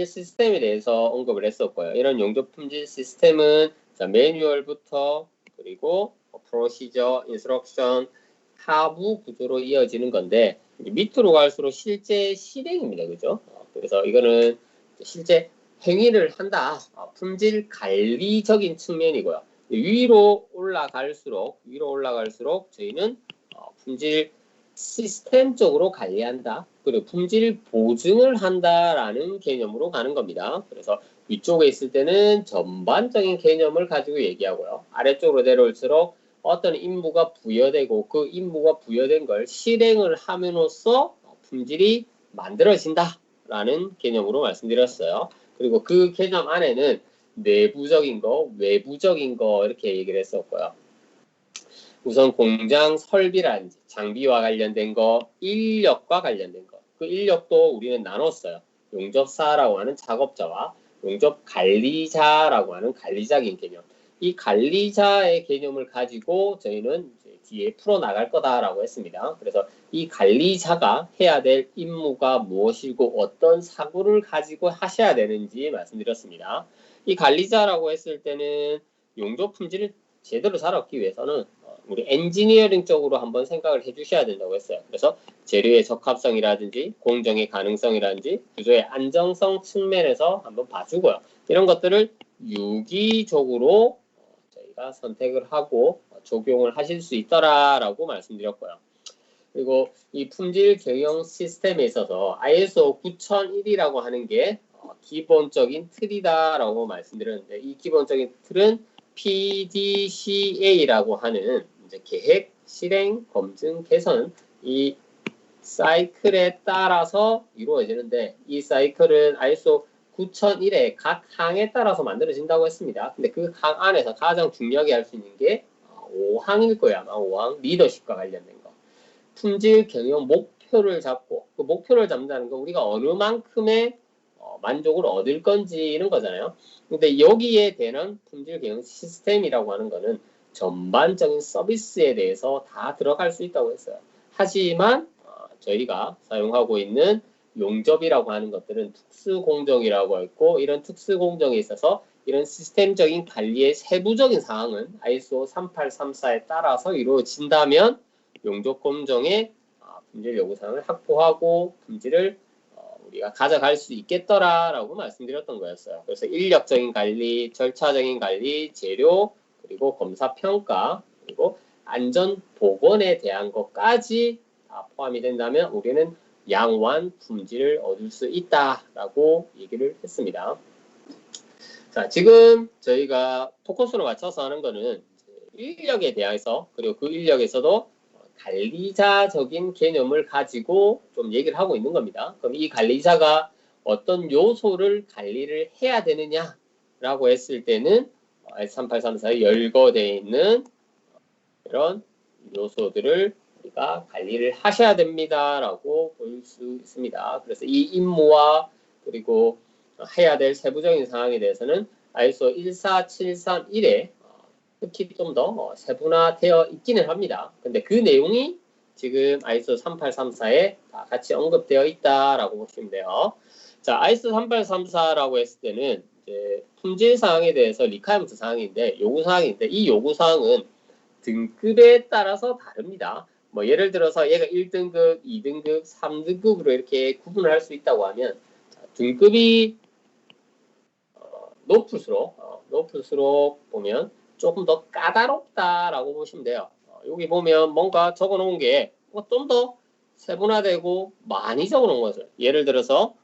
시스템에 대해서 언급을 했었고요. 이런 용접 품질 시스템은 자, 매뉴얼부터 그리고 프로시저, 인스트럭션, 하부 구조로 이어지는 건데 밑으로 갈수록 실제 실행입니다. 그죠? 그래서 이거는 실제 행위를 한다. 품질 관리적인 측면이고요. 위로 올라갈수록 저희는 품질 시스템적으로 관리한다. 그리고 품질 보증을 한다라는 개념으로 가는 겁니다. 그래서 위쪽에 있을 때는 전반적인 개념을 가지고 얘기하고요. 아래쪽으로 내려올수록 어떤 임무가 부여되고 그 임무가 부여된 걸 실행을 함으로써 품질이 만들어진다라는 개념으로 말씀드렸어요. 그리고 그 개념 안에는 내부적인 거, 외부적인 거 이렇게 얘기를 했었고요. 우선 공장 설비라든지 장비와 관련된 거, 인력과 관련된 거. 그 인력도 우리는 나눴어요. 용접사라고 하는 작업자와 용접 관리자라고 하는 관리자인 개념. 이 관리자의 개념을 가지고 저희는 이제 뒤에 풀어나갈 거다라고 했습니다. 그래서 이 관리자가 해야 될 임무가 무엇이고 어떤 사고를 가지고 하셔야 되는지 말씀드렸습니다. 이 관리자라고 했을 때는 용접 품질을 제대로 잘 얻기 위해서는 우리 엔지니어링 쪽으로 한번 생각을 해주셔야 된다고 했어요. 그래서 재료의 적합성이라든지 공정의 가능성이라든지 구조의 안정성 측면에서 한번 봐주고요. 이런 것들을 유기적으로 저희가 선택을 하고 적용을 하실 수 있더라라고 말씀드렸고요. 그리고 이 품질 경영 시스템에 있어서 ISO 9001이라고 하는 게 기본적인 틀이다라고 말씀드렸는데 이 기본적인 틀은 PDCA라고 하는 이제 계획, 실행, 검증, 개선 이 사이클에 따라서 이루어지는데 이 사이클은 ISO 9001의 각 항에 따라서 만들어진다고 했습니다. 근데 그 항 안에서 가장 중요하게 할 수 있는 게 5항일 거예요. 아마 5항 리더십과 관련된 거. 품질 경영 목표를 잡고 그 목표를 잡는다는 건 우리가 어느 만큼의 만족을 얻을 건지 이런 거잖아요. 근데 여기에 대한 품질 경영 시스템이라고 하는 거는 전반적인 서비스에 대해서 다 들어갈 수 있다고 했어요. 하지만 저희가 사용하고 있는 용접이라고 하는 것들은 특수공정이라고 했고 이런 특수공정에 있어서 이런 시스템적인 관리의 세부적인 사항은 ISO 3834에 따라서 이루어진다면 용접공정의 품질 요구사항을 확보하고 품질을 우리가 가져갈 수 있겠더라라고 말씀드렸던 거였어요. 그래서 인력적인 관리, 절차적인 관리, 재료, 그리고 검사 평가, 그리고 안전 보건에 대한 것까지 다 포함이 된다면 우리는 양호한 품질을 얻을 수 있다라고 얘기를 했습니다. 자, 지금 저희가 포커스로 맞춰서 하는 거는 인력에 대해서 그리고 그 인력에서도 관리자적인 개념을 가지고 좀 얘기를 하고 있는 겁니다. 그럼 이 관리자가 어떤 요소를 관리를 해야 되느냐라고 했을 때는 S3834에 열거되어 있는 이런 요소들을 우리가 관리를 하셔야 됩니다라고 볼 수 있습니다. 그래서 이 임무와 그리고 해야 될 세부적인 사항에 대해서는 ISO 14731에 특히 좀 더 세분화되어 있기는 합니다. 근데 그 내용이 지금 ISO 3834에 다 같이 언급되어 있다라고 보시면 돼요. 자, ISO 3834라고 했을 때는 이제 품질 사항에 대해서 리카이먼트 사항인데 요구 사항인데 이 요구 사항은 등급에 따라서 다릅니다. 뭐 예를 들어서 얘가 1등급, 2등급, 3등급으로 이렇게 구분을 할 수 있다고 하면 등급이 높을수록 보면 조금 더 까다롭다라고 보시면 돼요. 여기 보면 뭔가 적어놓은 게 좀 더 세분화되고 많이 적어놓은 것을 예를 들어서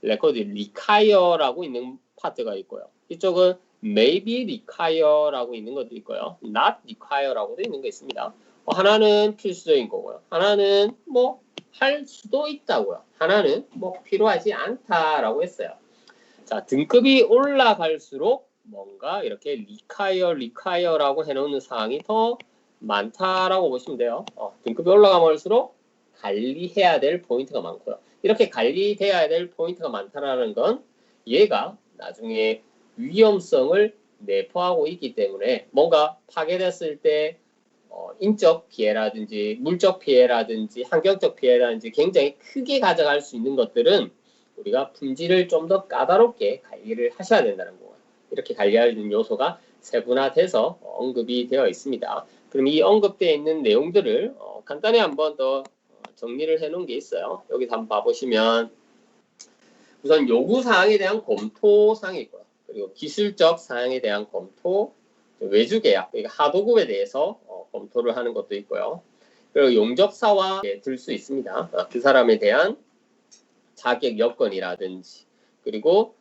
레코드 require라고 있는 파트가 있고요. 이쪽은 maybe require라고 있는 것도 있고요. not require라고도 있는 게 있습니다. 하나는 필수적인 거고요. 하나는 뭐 할 수도 있다고요. 하나는 뭐 필요하지 않다라고 했어요. 자, 등급이 올라갈수록 뭔가 이렇게 require라고 해놓는 사항이 더 많다라고 보시면 돼요. 등급이 올라가면서록 관리해야 될 포인트가 많고요. 이렇게 관리돼야 될 포인트가 많다라는 건 얘가 나중에 위험성을 내포하고 있기 때문에 뭔가 파괴됐을 때 인적 피해라든지 물적 피해라든지 환경적 피해라든지 굉장히 크게 가져갈 수 있는 것들은 우리가 품질을 좀 더 까다롭게 관리를 하셔야 된다는 거. 이렇게 관리하는 요소가 세분화돼서 언급이 되어 있습니다. 그럼 이 언급되어 있는 내용들을 간단히 한번 더 정리를 해 놓은 게 있어요. 여기서 한번 봐보시면 우선 요구사항에 대한 검토사항이 있고요. 그리고 기술적 사항에 대한 검토, 외주계약, 그러니까 하도급에 대해서 검토를 하는 것도 있고요. 그리고 용접사와 들 수 있습니다. 그 사람에 대한 자격 여건이라든지, 그리고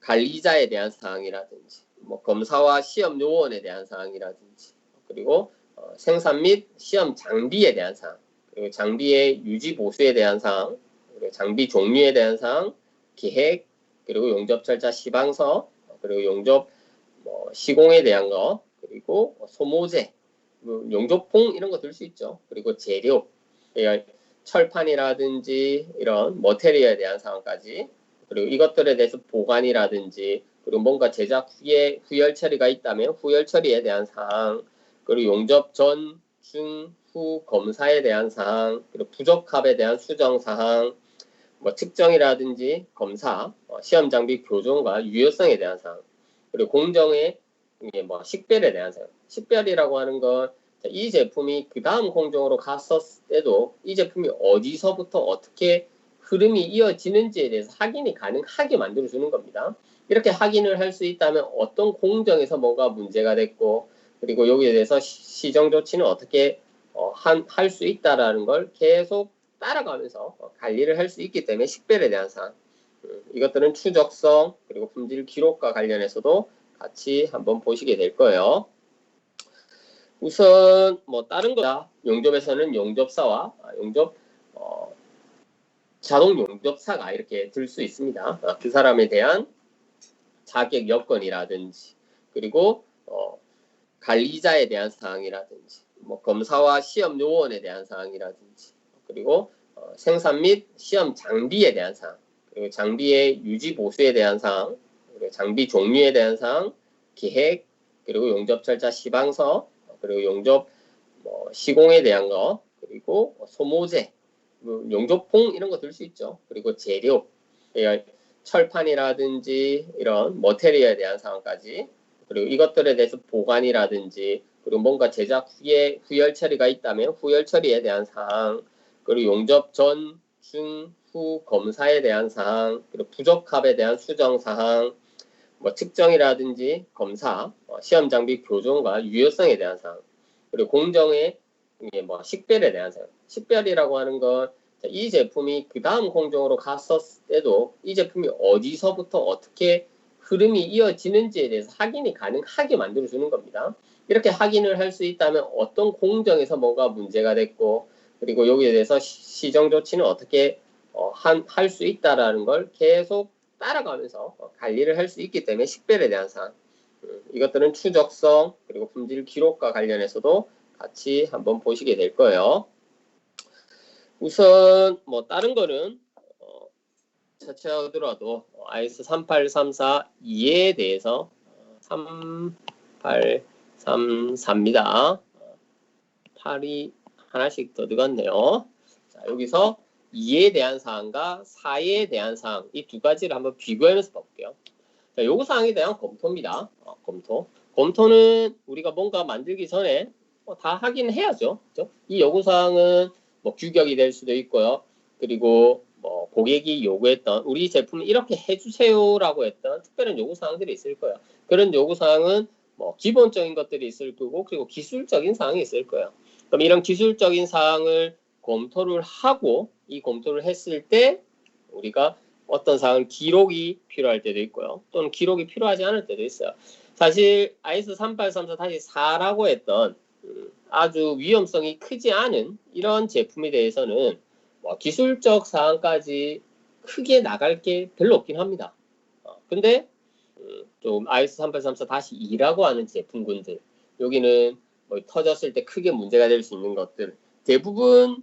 관리자에 대한 사항이라든지, 뭐 검사와 시험 요원에 대한 사항이라든지, 그리고 생산 및 시험 장비에 대한 사항, 그리고 장비의 유지 보수에 대한 사항, 그리고 장비 종류에 대한 사항, 기획, 그리고 용접 절차 시방서, 그리고 용접 시공에 대한 거, 그리고 소모제, 용접봉 이런 거 들 수 있죠. 그리고 재료, 철판이라든지 이런 머테리얼에 대한 사항까지, 그리고 이것들에 대해서 보관이라든지, 그리고 뭔가 제작 후에 후열 처리가 있다면 후열 처리에 대한 사항, 그리고 용접 전, 중, 후 검사에 대한 사항, 그리고 부적합에 대한 수정 사항, 뭐 측정이라든지 검사, 시험 장비 교정과 유효성에 대한 사항, 그리고 공정의 뭐 식별에 대한 사항. 식별이라고 하는 건 이 제품이 그 다음 공정으로 갔었을 때도 이 제품이 어디서부터 어떻게 흐름이 이어지는지에 대해서 확인이 가능하게 만들어주는 겁니다. 이렇게 확인을 할 수 있다면 어떤 공정에서 뭐가 문제가 됐고, 그리고 여기에 대해서 시정 조치는 어떻게 할 수 있다라는 걸 계속 따라가면서 관리를 할 수 있기 때문에 식별에 대한 사항, 이것들은 추적성 그리고 품질 기록과 관련해서도 같이 한번 보시게 될 거예요. 우선 뭐 다른 거야. 용접에서는 용접사와 자동 용접사가 이렇게 들 수 있습니다. 그 사람에 대한 자격 여건이라든지, 그리고 관리자에 대한 사항이라든지, 뭐 검사와 시험 요원에 대한 사항이라든지, 그리고 생산 및 시험 장비에 대한 사항, 그리고 장비의 유지 보수에 대한 사항, 그리고 장비 종류에 대한 사항, 기획, 그리고 용접 절차 시방서, 그리고 용접 시공에 대한 거, 그리고 소모제, 용접봉 이런 거 들 수 있죠. 그리고 재료, 철판이라든지 이런 머테리얼에 대한 사항까지, 그리고 이것들에 대해서 보관이라든지, 그리고 뭔가 제작 후에 후열 처리가 있다면 후열 처리에 대한 사항, 그리고 용접 전, 중, 후 검사에 대한 사항, 그리고 부적합에 대한 수정 사항, 뭐 측정이라든지 검사, 시험 장비 교정과 유효성에 대한 사항, 그리고 공정의 뭐 식별에 대한 사항. 식별이라고 하는 건 이 제품이 그 다음 공정으로 갔었을 때도 이 제품이 어디서부터 어떻게 흐름이 이어지는지에 대해서 확인이 가능하게 만들어주는 겁니다. 이렇게 확인을 할 수 있다면 어떤 공정에서 뭐가 문제가 됐고, 그리고 여기에 대해서 시정 조치는 어떻게 할 수 있다라는 걸 계속 따라가면서 관리를 할 수 있기 때문에 식별에 대한 사항, 이것들은 추적성 그리고 품질 기록과 관련해서도 같이 한번 보시게 될 거예요. 우선 뭐 다른 거는 차차 하더라도 IS 38342에 대해서 3834입니다. 8이 하나씩 더 들어갔네요. 자, 여기서 2에 대한 사항과 4에 대한 사항, 이 두 가지를 한번 비교하면서 볼게요. 자, 요구사항에 대한 검토입니다. 검토. 검토는 우리가 뭔가 만들기 전에 다 하긴 해야죠. 그렇죠? 이 요구사항은 뭐 규격이 될 수도 있고요. 그리고 뭐 고객이 요구했던 우리 제품을 이렇게 해주세요라고 했던 특별한 요구사항들이 있을 거예요. 그런 요구사항은 뭐 기본적인 것들이 있을 거고, 그리고 기술적인 사항이 있을 거예요. 그럼 이런 기술적인 사항을 검토를 하고, 이 검토를 했을 때 우리가 어떤 사항은 기록이 필요할 때도 있고요. 또는 기록이 필요하지 않을 때도 있어요. 사실 IS 3834-4라고 했던 아주 위험성이 크지 않은 이런 제품에 대해서는 뭐 기술적 사항까지 크게 나갈 게 별로 없긴 합니다. 근데 좀 IS 3834-2라고 하는 제품군들, 여기는 뭐 터졌을 때 크게 문제가 될 수 있는 것들, 대부분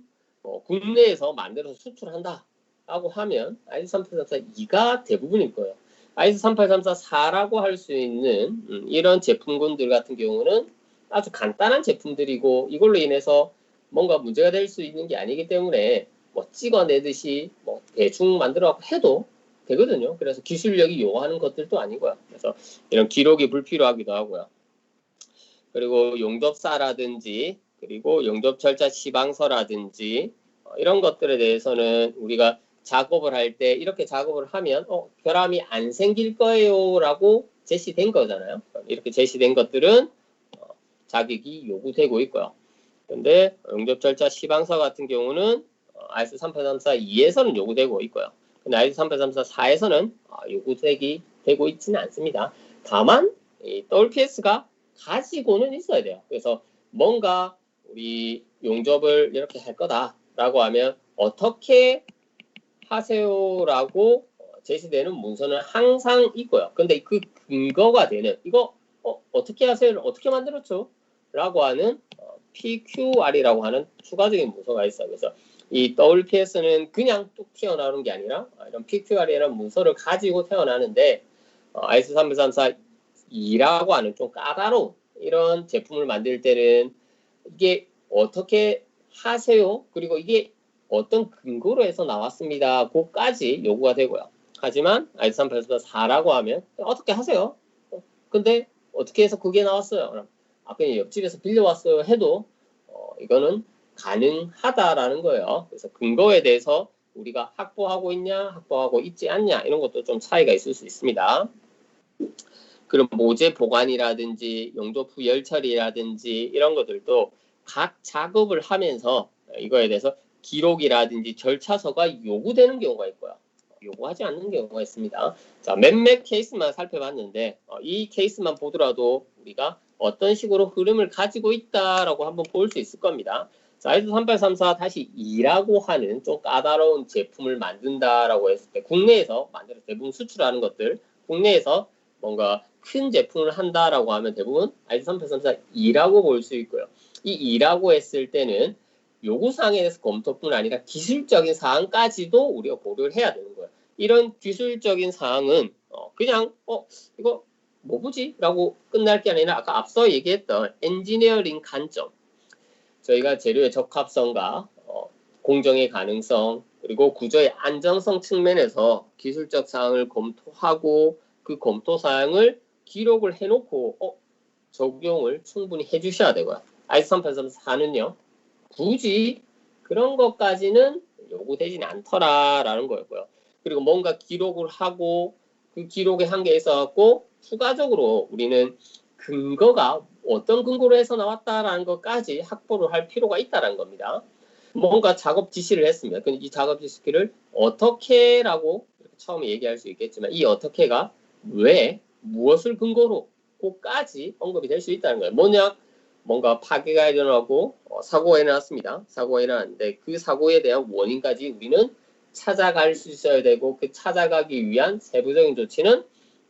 국내에서 만들어서 수출한다 라고 하면 IS 3834-2가 대부분일 거예요. IS 3834-4라고 할 수 있는 이런 제품군들 같은 경우는 아주 간단한 제품들이고, 이걸로 인해서 뭔가 문제가 될 수 있는 게 아니기 때문에 뭐 찍어내듯이 뭐 대충 만들어 해도 되거든요. 그래서 기술력이 요구하는 것들도 아니고요. 그래서 이런 기록이 불필요하기도 하고요. 그리고 용접사라든지 그리고 용접 절차 시방서라든지 이런 것들에 대해서는 우리가 작업을 할 때 이렇게 작업을 하면 결함이 안 생길 거예요 라고 제시된 거잖아요. 이렇게 제시된 것들은 자격이 요구되고 있고요. 그런데 용접 절차 시방서 같은 경우는 ISO 38342에서는 요구되고 있고요. 근데 ISO 38344에서는 요구되고 있지는 않습니다. 다만 이 WPS가 가지고는 있어야 돼요. 그래서 뭔가 우리 용접을 이렇게 할 거다라고 하면 어떻게 하세요라고 제시되는 문서는 항상 있고요. 근데 그 근거가 되는 이거 어떻게 하세요를 어떻게 만들었죠? 라고 하는 PQR이라고 하는 추가적인 문서가 있어요. 그래서 이 WPS는 그냥 뚝 튀어나오는 게 아니라 이런 PQR이라는 문서를 가지고 태어나는데 ISO 334-2라고 하는 좀 까다로운 이런 제품을 만들 때는 이게 어떻게 하세요? 그리고 이게 어떤 근거로 해서 나왔습니다. 그까지 요구가 되고요. 하지만 ISO 384-4라고 하면 어떻게 하세요? 근데 어떻게 해서 그게 나왔어요? 그냥 옆집에서 빌려왔어요 해도 이거는 가능하다라는 거예요. 그래서 근거에 대해서 우리가 확보하고 있냐, 확보하고 있지 않냐 이런 것도 좀 차이가 있을 수 있습니다. 그럼 모재 보관이라든지 용접 후 열처리라든지 이런 것들도 각 작업을 하면서 이거에 대해서 기록이라든지 절차서가 요구되는 경우가 있고요. 요구하지 않는 경우가 있습니다. 자, 몇몇 케이스만 살펴봤는데 이 케이스만 보더라도 우리가 어떤 식으로 흐름을 가지고 있다라고 한번 볼 수 있을 겁니다. 자, ISO 3834-2라고 하는 좀 까다로운 제품을 만든다라고 했을 때 국내에서 만들어서 대부분 수출하는 것들 국내에서 뭔가 큰 제품을 한다라고 하면 대부분 ISO 3834-2라고 볼 수 있고요. 이 2라고 했을 때는 요구사항에 대해서 검토뿐 아니라 기술적인 사항까지도 우리가 고려를 해야 되는 거예요. 이런 기술적인 사항은 그냥 이거 뭐지? 라고 끝날 게 아니라 아까 앞서 얘기했던 엔지니어링 관점 저희가 재료의 적합성과 공정의 가능성 그리고 구조의 안정성 측면에서 기술적 사항을 검토하고 그 검토 사항을 기록을 해놓고 적용을 충분히 해주셔야 되고요. ISO 384-4는요. 굳이 그런 것까지는 요구되지는 않더라라는 거였고요. 그리고 뭔가 기록을 하고 그 기록에 한계에 있어갖고 추가적으로 우리는 근거가 어떤 근거로 해서 나왔다라는 것까지 확보를 할 필요가 있다는 겁니다. 뭔가 작업 지시를 했으면 이 작업 지시를 어떻게라고 처음에 얘기할 수 있겠지만 이 어떻게가 왜 무엇을 근거로 그까지 언급이 될 수 있다는 거예요. 뭐냐? 뭔가 파괴가 일어나고 사고가 일어났습니다. 사고가 일어났는데 그 사고에 대한 원인까지 우리는 찾아갈 수 있어야 되고 그 찾아가기 위한 세부적인 조치는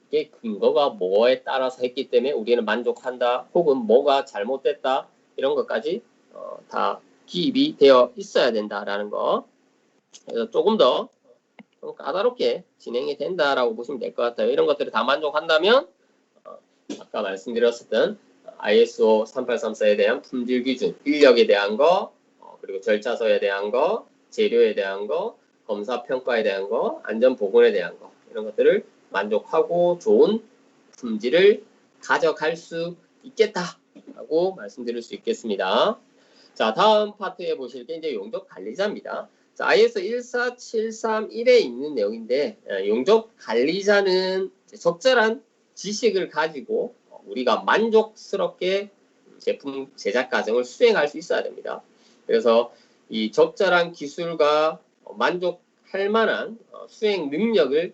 이게 근거가 뭐에 따라서 했기 때문에 우리는 만족한다 혹은 뭐가 잘못됐다 이런 것까지 다 기입이 되어 있어야 된다라는 거. 그래서 조금 더 좀 까다롭게 진행이 된다라고 보시면 될 것 같아요. 이런 것들을 다 만족한다면 아까 말씀드렸었던 ISO 3834에 대한 품질 기준, 인력에 대한 거, 그리고 절차서에 대한 거, 재료에 대한 거, 검사 평가에 대한 거, 안전 보건에 대한 거 이런 것들을 만족하고 좋은 품질을 가져갈 수 있겠다라고 말씀드릴 수 있겠습니다. 자, 다음 파트에 보실 게 이제 용접 관리자입니다. 자, ISO 14731에 있는 내용인데 용접 관리자는 적절한 지식을 가지고 우리가 만족스럽게 제품 제작 과정을 수행할 수 있어야 됩니다. 그래서 이 적절한 기술과 만족할 만한 수행 능력을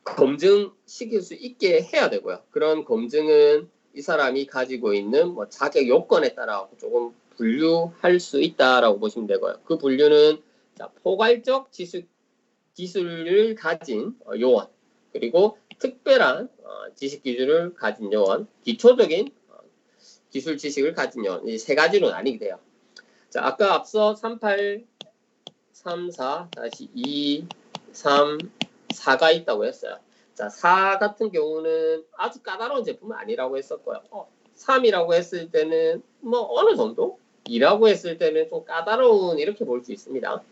검증시킬 수 있게 해야 되고요. 그런 검증은 이 사람이 가지고 있는 자격 요건에 따라 조금 분류할 수 있다라고 보시면 되고요. 그 분류는 포괄적 기술을 가진 요원, 그리고 특별한 지식 기준을 가진 요원, 기초적인 기술 지식을 가진 요원, 이 세 가지로 나뉘게 돼요. 자, 아까 앞서 3834-2, 3, 4가 있다고 했어요. 자, 4 같은 경우는 아주 까다로운 제품은 아니라고 했었고요. 3이라고 했을 때는 어느 정도 2라고 했을 때는 좀 까다로운 이렇게 볼 수 있습니다.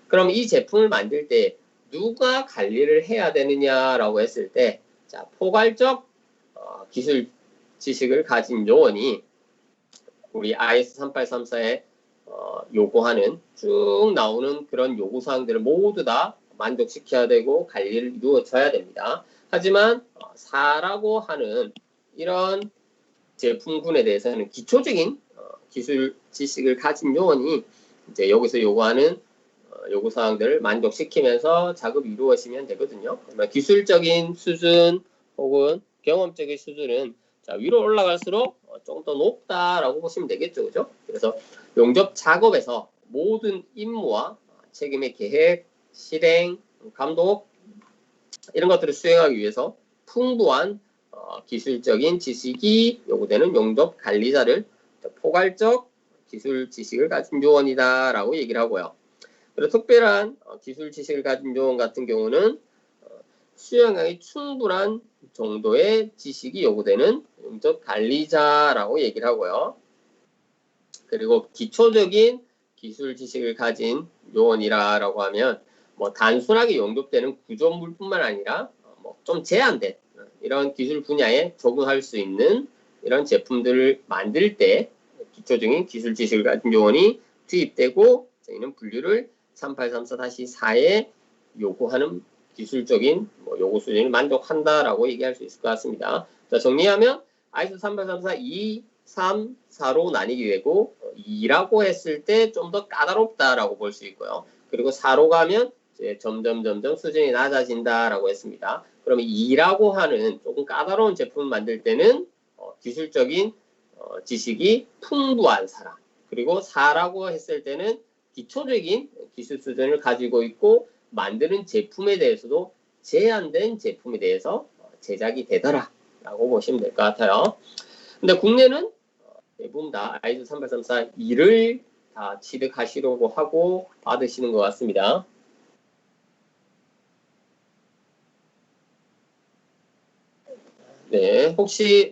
그럼 이 제품을 만들 때 누가 관리를 해야 되느냐라고 했을 때 자, 포괄적 기술 지식을 가진 요원이 우리 IS 3834에 요구하는 쭉 나오는 그런 요구사항들을 모두 다 만족시켜야 되고 관리를 이루어져야 됩니다. 하지만 4라고 하는 이런 제품군에 대해서는 기초적인 기술 지식을 가진 요원이 이제 여기서 요구하는 요구사항들을 만족시키면서 작업이 이루어지면 되거든요. 그러면 기술적인 수준 혹은 경험적인 수준은 자, 위로 올라갈수록 좀 더 높다라고 보시면 되겠죠. 그죠? 그래서 용접 작업에서 모든 임무와 책임의 계획, 실행, 감독 이런 것들을 수행하기 위해서 풍부한 기술적인 지식이 요구되는 용접 관리자를 포괄적 기술 지식을 가진 요원이다라고 얘기를 하고요. 그리고 특별한 기술 지식을 가진 요원 같은 경우는 수행하기 충분한 정도의 지식이 요구되는 용접 관리자라고 얘기를 하고요. 그리고 기초적인 기술 지식을 가진 요원이라고 하면 뭐 단순하게 용접되는 구조물뿐만 아니라 뭐 좀 제한된 이런 기술 분야에 적용할 수 있는 이런 제품들을 만들 때 기초적인 기술 지식을 가진 요원이 투입되고 저희는 분류를 3834-4에 요구하는 기술적인 요구 수준을 만족한다라고 얘기할 수 있을 것 같습니다. 자, 정리하면 ISO 3834 2, 3, 4로 나뉘게 되고 2라고 했을 때 좀 더 까다롭다라고 볼 수 있고요. 그리고 4로 가면 이제 점점 수준이 낮아진다라고 했습니다. 그러면 2라고 하는 조금 까다로운 제품을 만들 때는 기술적인 지식이 풍부한 사람, 그리고 4라고 했을 때는 기초적인 기술 수준을 가지고 있고 만드는 제품에 대해서도 제한된 제품에 대해서 제작이 되더라라고 보시면 될 것 같아요. 근데 국내는 대부분 다 ISO 3834 2를 다 취득하시려고 하고 받으시는 것 같습니다. 네, 혹시